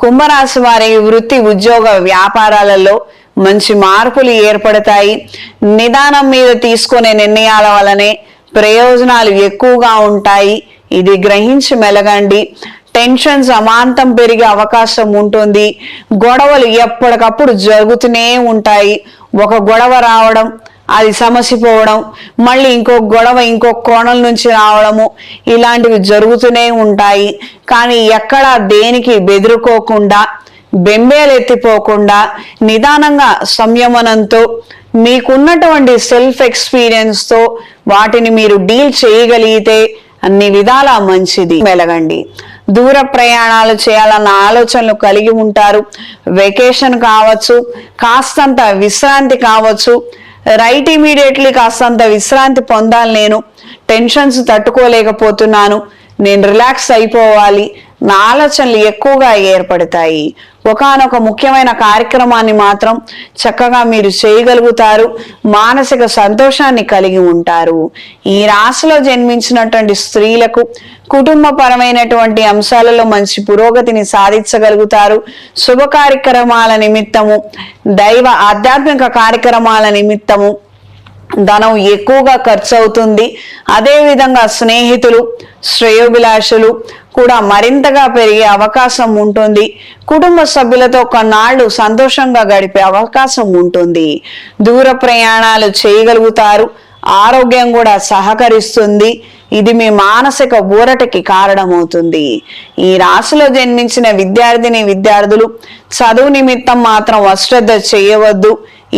కుంభరాశి వారి వృత్తి ఉద్యోగ వ్యాపారాలలో మంచి మార్పులు ఏర్పడతాయి. నిదానం మీద తీసుకునే నిర్ణయాల వలనే ప్రయోజనాలు ఎక్కువగా ఉంటాయి. ఇది గ్రహించి మెలగండి. టెన్షన్స్ అమాంతం పెరిగే అవకాశం ఉంటుంది. గొడవలు ఎప్పటికప్పుడు జరుగుతూనే ఉంటాయి. ఒక గొడవ రావడం, అది సమసిపోవడం, మళ్ళీ ఇంకో గొడవ ఇంకో కోణం నుంచి రావడము, ఇలాంటివి జరుగుతూనే ఉంటాయి. కానీ ఎక్కడా దేనికి బెదురుకోకుండా, బెంబేలెత్తిపోకుండా, నిదానంగా సంయమనంతో, మీకున్నటువంటి సెల్ఫ్ ఎక్స్పీరియన్స్తో వాటిని మీరు డీల్ చేయగలిగితే అన్ని విధాల మంచిది. మెలగండి. దూర ప్రయాణాలు చేయాలన్న ఆలోచనలు కలిగి ఉంటారు. వెకేషన్ కావచ్చు, కాస్తంత విశ్రాంతి కావచ్చు. రైట్ ఇమీడియట్లీ కాస్తంత విశ్రాంతి పొందాలి. నేను టెన్షన్స్ తట్టుకోలేకపోతున్నాను, నేను రిలాక్స్ అయిపోవాలి, నా ఆలోచనలు ఎక్కువగా ఏర్పడతాయి. ఒకానొక ముఖ్యమైన కార్యక్రమాన్ని మాత్రం చక్కగా మీరు చేయగలుగుతారు. మానసిక సంతోషాన్ని కలిగి ఉంటారు. ఈ రాశిలో జన్మించినటువంటి స్త్రీలకు కుటుంబపరమైనటువంటి అంశాలలో మంచి పురోగతిని సాధించగలుగుతారు. శుభ కార్యక్రమాల నిమిత్తము, దైవ ఆధ్యాత్మిక కార్యక్రమాల నిమిత్తము ధనం ఎక్కువగా ఖర్చు అవుతుంది. అదేవిధంగా స్నేహితులు, శ్రేయోభిలాషులు కూడా మరింతగా పెరిగే అవకాశం ఉంటుంది. కుటుంబ సభ్యులతో కొన్నాళ్ళు సంతోషంగా గడిపే అవకాశం ఉంటుంది. దూర ప్రయాణాలు చేయగలుగుతారు. ఆరోగ్యం కూడా సహకరిస్తుంది. ఇది మీ మానసిక ఊరటకి కారణమవుతుంది. ఈ రాశిలో జన్మించిన విద్యార్థులు చదువు నిమిత్తం మాత్రం అశ్రద్ధ చేయవద్దు.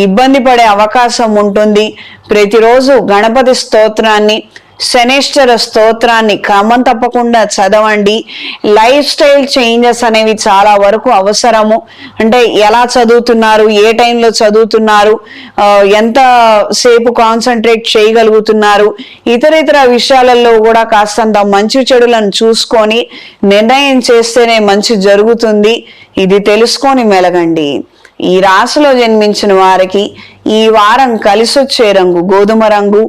ఇబ్బంది పడే అవకాశం ఉంటుంది. ప్రతిరోజు గణపతి స్తోత్రాన్ని, శనేశ్వర స్తోత్రాన్ని క్రమం తప్పకుండా చదవండి. లైఫ్ స్టైల్ చేంజెస్ అనేవి చాలా వరకు అవసరము. అంటే ఎలా చదువుతున్నారు, ఏ టైంలో చదువుతున్నారు, ఎంత సేపు కాన్సన్ట్రేట్ చేయగలుగుతున్నారు, ఇతర విషయాలలో కూడా కాస్తంత మంచి చెడులను చూసుకొని నిర్ణయం చేస్తేనే మంచి జరుగుతుంది. ఇది తెలుసుకొని మెలగండి. ఈ రాశిలో జన్మించిన వారికి ఈ వారం కలిసొచ్చే రంగు గోధుమ రంగు,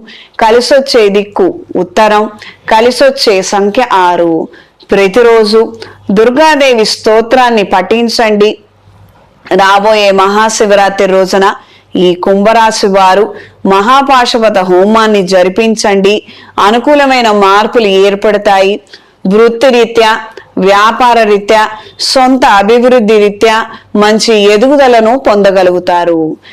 కలిసొచ్చే దిక్కు ఉత్తరం, కలిసొచ్చే సంఖ్య 6. ప్రతిరోజు దుర్గాదేవి స్తోత్రాన్ని పఠించండి. రాబోయే మహాశివరాత్రి రోజున ఈ కుంభరాశి వారు మహాపాశుపత హోమాన్ని జరిపించండి. అనుకూలమైన మార్పులు ఏర్పడతాయి. వృత్తిరీత్యా, వ్యాపార రీత్యా, సొంత అభివృద్ధి రీత్యా మంచి ఎదుగుదలను పొందగలుగుతారు.